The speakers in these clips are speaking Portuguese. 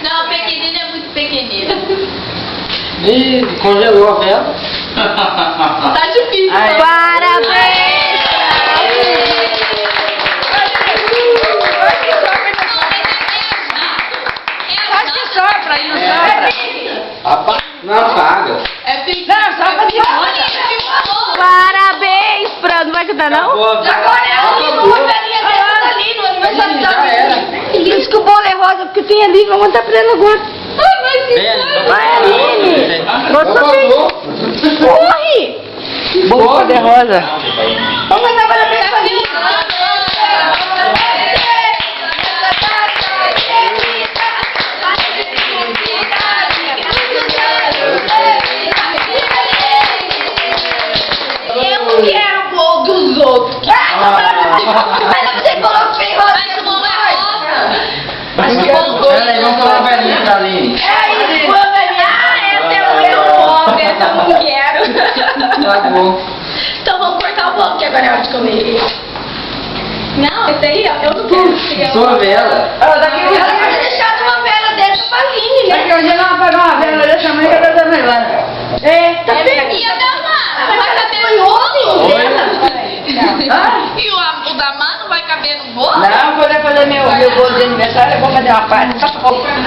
Não, pequenino é muito pequenino. Ih, congelou a vela. Tá difícil. Ai. Parabéns! Acho que sopra aí, não sopra. Não apaga. É pequeno. Não, sopra de olha. Parabéns, Fran. Não vai cantar, não? Agora é ali, uma velhinha dessa ali, no aniversário da era. Ele disse que o bolo é rosa, porque tem ali, vamos estar prendendo agora. Ai, mas Vai, Aline. Gostou bem. Corre! Bolo de rosa. vamos cantar parabéns pra mim. Eu quero o bolo dos outros. Mas você colocou em rosa. Mas o bolo é rosa. Peraí, vamos falar a velhinha pra Aline. É isso, vou ganhar. Essa é muito pobre, essa eu não quero. Tá bom. Então vamos cortar o bolo, que agora é hora de comer. Não, esse aí, ó, eu não quero. Sua vela. Ela pode deixar uma vela dessa pra Aline, né? Porque hoje não apagar uma vela dessa manhã que eu tô dando agora. Tá bem. E a da Má? Vai caber no bolo? E o da Má não vai caber no bolo? Não, quando eu fazer meu bolo de aniversário, eu vou fazer uma parte.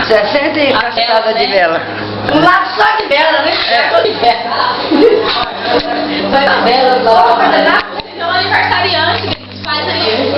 60 e cacetada de vela. Um lado só de vela, né? Só de vela. Só de vela, não. Então, aniversariante, faz aí.